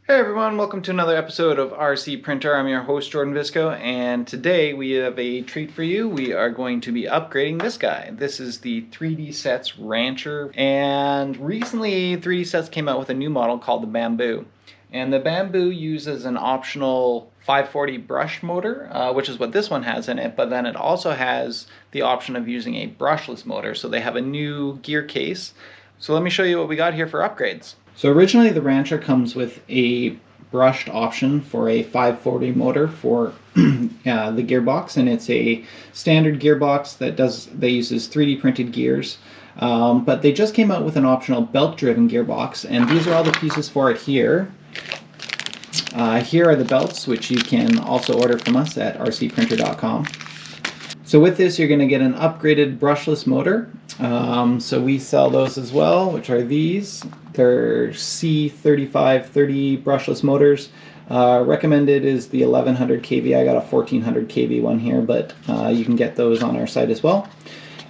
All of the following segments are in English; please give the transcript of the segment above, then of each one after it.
Hey everyone, welcome to another episode of RC Printer. I'm your host Jordan Visco, and today we have a treat for you. We are going to be upgrading this guy. This is the 3DSets Rancher, and recently 3DSets came out with a new model called the Bamboo. And the Bamboo uses an optional 540 brush motor, which is what this one has in it, but then it also has the option of using a brushless motor. So they have a new gear case. So let me show you what we got here for upgrades. So originally the Rancher comes with a brushed option for a 540 motor for the gearbox, and it's a standard gearbox that uses 3D printed gears. But they just came out with an optional belt-driven gearbox, and these are all the pieces for it here. Here are the belts, which you can also order from us at rcprinter.com. So with this, you're going to get an upgraded brushless motor. So we sell those as well, which are these. They're C3530 brushless motors. Recommended is the 1100 kV. I got a 1400 kV one here, but you can get those on our site as well.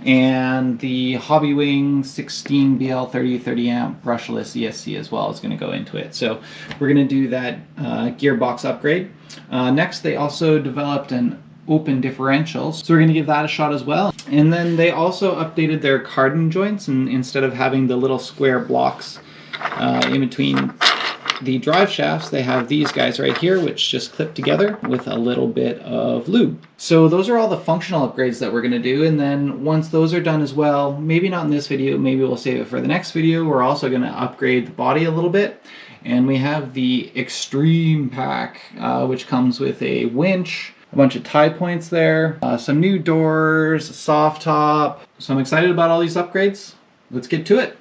And the Hobbywing 16BL 30 amp brushless ESC as well is going to go into it. So we're going to do that gearbox upgrade. Next, they also developed an open differentials, so we're going to give that a shot as well. And then they also updated their cardan joints, and instead of having the little square blocks in between the drive shafts, they have these guys right here, which just clip together with a little bit of lube. So those are all the functional upgrades that we're going to do, and then once those are done as well, maybe not in this video, maybe we'll save it for the next video, we're also going to upgrade the body a little bit. And we have the Extreme Pack, which comes with a winch, a bunch of tie points there, some new doors, a soft top. So I'm excited about all these upgrades. Let's get to it.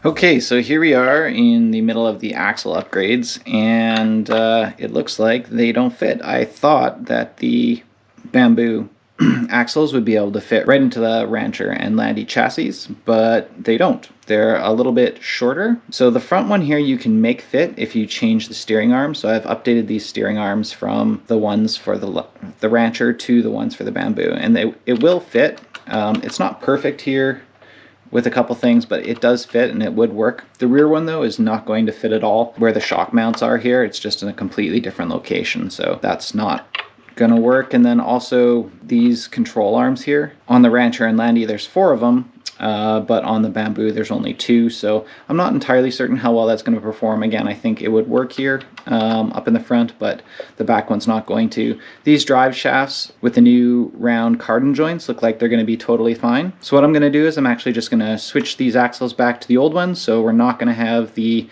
Okay, so here we are in the middle of the axle upgrades, and it looks like they don't fit. I thought that the bamboo axles would be able to fit right into the Rancher and Landy chassis, but they don't. They're a little bit shorter. So the front one here you can make fit if you change the steering arm. So I've updated these steering arms from the ones for the Rancher to the ones for the bamboo, and it will fit. It's not perfect here with a couple things, but it does fit and it would work. The rear one though is not going to fit at all. Where the shock mounts are here, it's just in a completely different location, so that's not gonna work. And then also these control arms here. On the Rancher and Landy there's 4 of them, but on the bamboo there's only 2, so I'm not entirely certain how well that's going to perform. Again, I think it would work here up in the front, but the back one's not going to. These drive shafts with the new round cardan joints look like they're going to be totally fine. So what I'm going to do is I'm actually just going to switch these axles back to the old ones, so we're not going to have the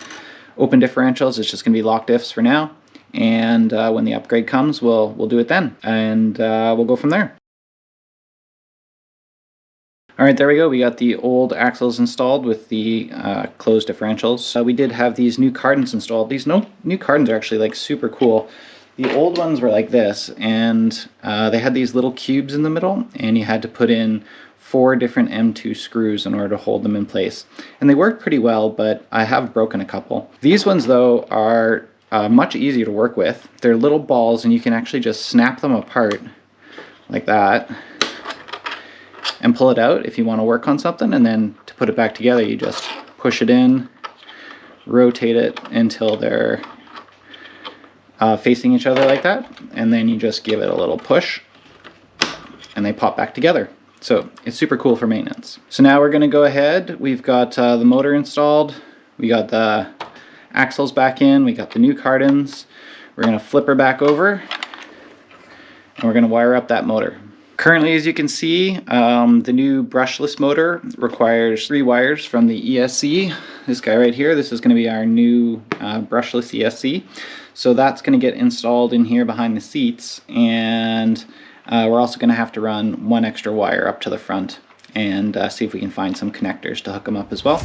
open differentials. It's just going to be lock diffs for now, and when the upgrade comes we'll do it then, and we'll go from there. Alright, there we go. We got the old axles installed with the closed differentials. We did have these new cardans installed. These new cardans are actually like super cool. The old ones were like this, and they had these little cubes in the middle, and you had to put in 4 different M2 screws in order to hold them in place. And they worked pretty well, but I have broken a couple. These ones though are much easier to work with. They're little balls, and you can actually just snap them apart like that and pull it out if you want to work on something, and then to put it back together you just push it in, rotate it until they're facing each other like that, and then you just give it a little push and they pop back together. So it's super cool for maintenance. So now we're going to go ahead. We've got the motor installed, we got the axles back in, we got the new cardans. We're going to flip her back over and we're going to wire up that motor. Currently, as you can see, the new brushless motor requires 3 wires from the ESC. This guy right here, this is going to be our new brushless ESC. So that's going to get installed in here behind the seats, and we're also going to have to run 1 extra wire up to the front and see if we can find some connectors to hook them up as well.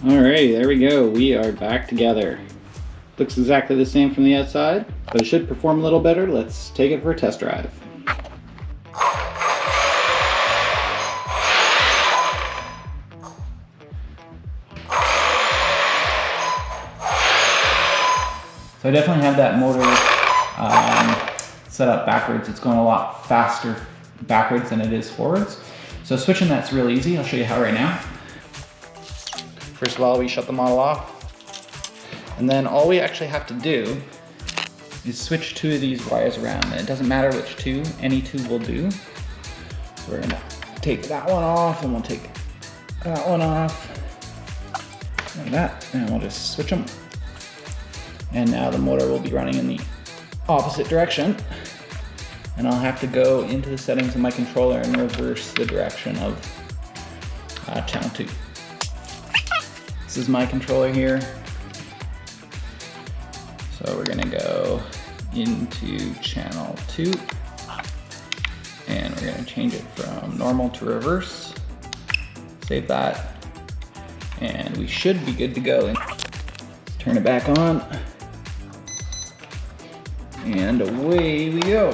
Alrighty, there we go. We are back together. Looks exactly the same from the outside, but it should perform a little better. Let's take it for a test drive. So I definitely have that motor set up backwards. It's going a lot faster backwards than it is forwards. So switching that's real easy. I'll show you how right now. First of all, we shut the model off. And then all we actually have to do is switch two of these wires around. And it doesn't matter which two, any two will do. So we're gonna take that one off and we'll take that one off. Like that, and we'll just switch them. And now the motor will be running in the opposite direction. And I'll have to go into the settings of my controller and reverse the direction of channel 2. This is my controller here. So we're gonna go into channel 2 and we're gonna change it from normal to reverse. Save that. And we should be good to go. Turn it back on. And away we go.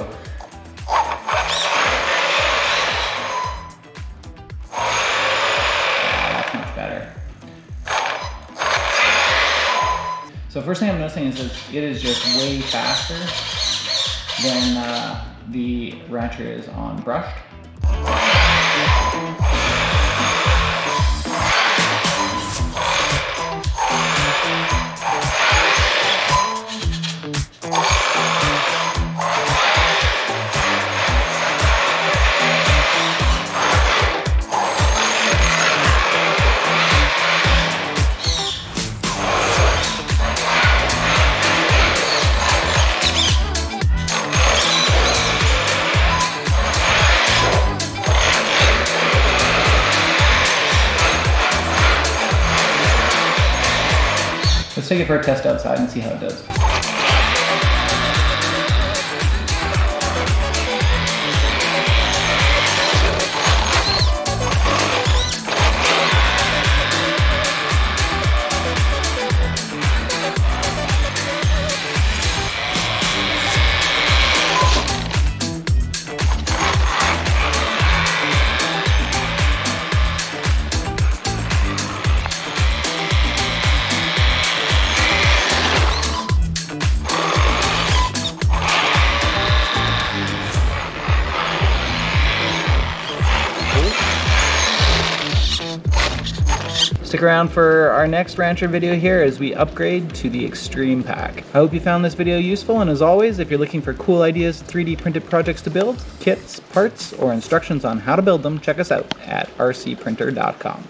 That's much better. So first thing I'm noticing is that it is just way faster than the Rancher is on brushed. Let's take it for a test outside and see how it does. Stick around for our next Rancher video here as we upgrade to the Extreme Pack. I hope you found this video useful, and as always, if you're looking for cool ideas, 3D printed projects to build, kits, parts, or instructions on how to build them, check us out at rcprinter.com.